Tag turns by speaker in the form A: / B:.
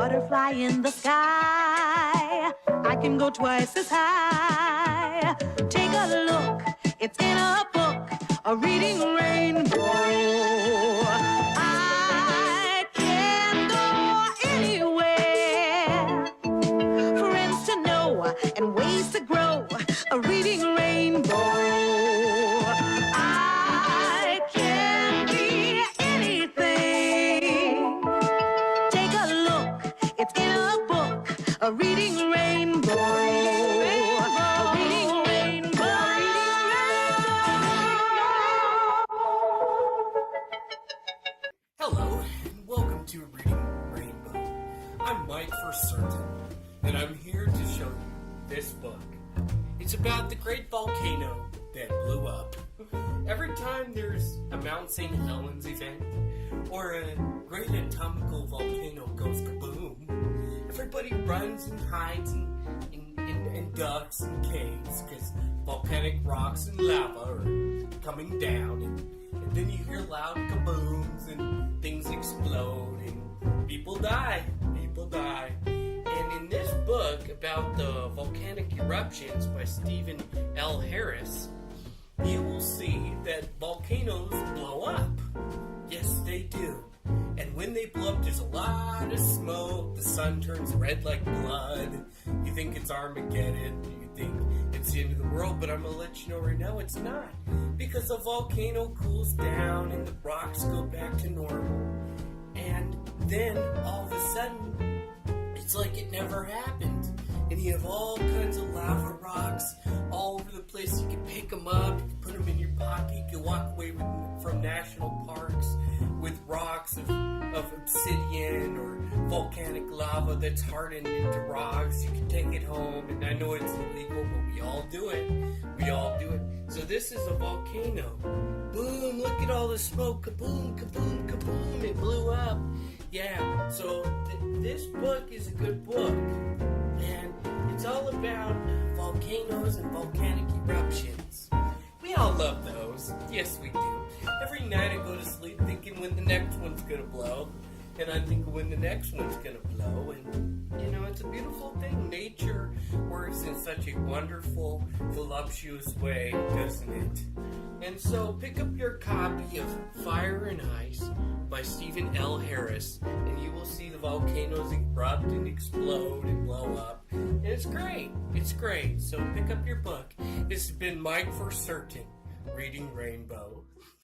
A: butterfly in the sky. I can go twice as high. Take a look, it's in a book, a reading rainbow. I can go anywhere. Friends to know and ways to grow, a reading rainbow. I can be anything. Take a look, it's in a book, a reading rainbow. A reading rainbow.
B: Hello, and welcome to Reading Rainbow. I'm Mike for certain, and I'm here to show you this book. It's about the great volcano that blew up. Every time there's a Mount St. Helens event, or a great atomical volcano goes kaboom, everybody runs and hides and ducks and caves, because volcanic rocks and lava are coming down, and then you hear loud kabooms, and things explode, and people die. And in this book about the volcanic eruptions by Stephen L. Harris, you will see that volcanoes blow up. Yes, they do. And when they blow up, there's a lot of smoke. The sun turns red like blood. You think it's Armageddon. You think it's the end of the world. But I'm going to let you know right now it's not. Because the volcano cools down and the rocks go back to normal. And then, all of a sudden, it's like it never happened. And you have all kinds of lava rocks all over the place. You can pick them up, you can put them in your pocket, you can walk away from national parks with rocks of obsidian or volcanic lava that's hardened into rocks. You can take it home, and I know it's illegal, but we all do it. So this is a volcano. Boom, look at all the smoke. Kaboom, kaboom, kaboom. It blew up. Yeah, so this book is a good book. And it's all about volcanoes and volcanic eruptions. We all love those. Yes, we do. Every night I go to sleep thinking when the next one's going to blow. And I think when the next one's going to blow. And, it's a beautiful thing. Nature works in such a wonderful, voluptuous way, doesn't it? And so pick up your copy of Fire and Ice by Stephen L. Harris, and you will see the volcanoes erupt and explode and blow up. And it's great. It's great. So pick up your book. This has been Mike for certain, Reading Rainbow.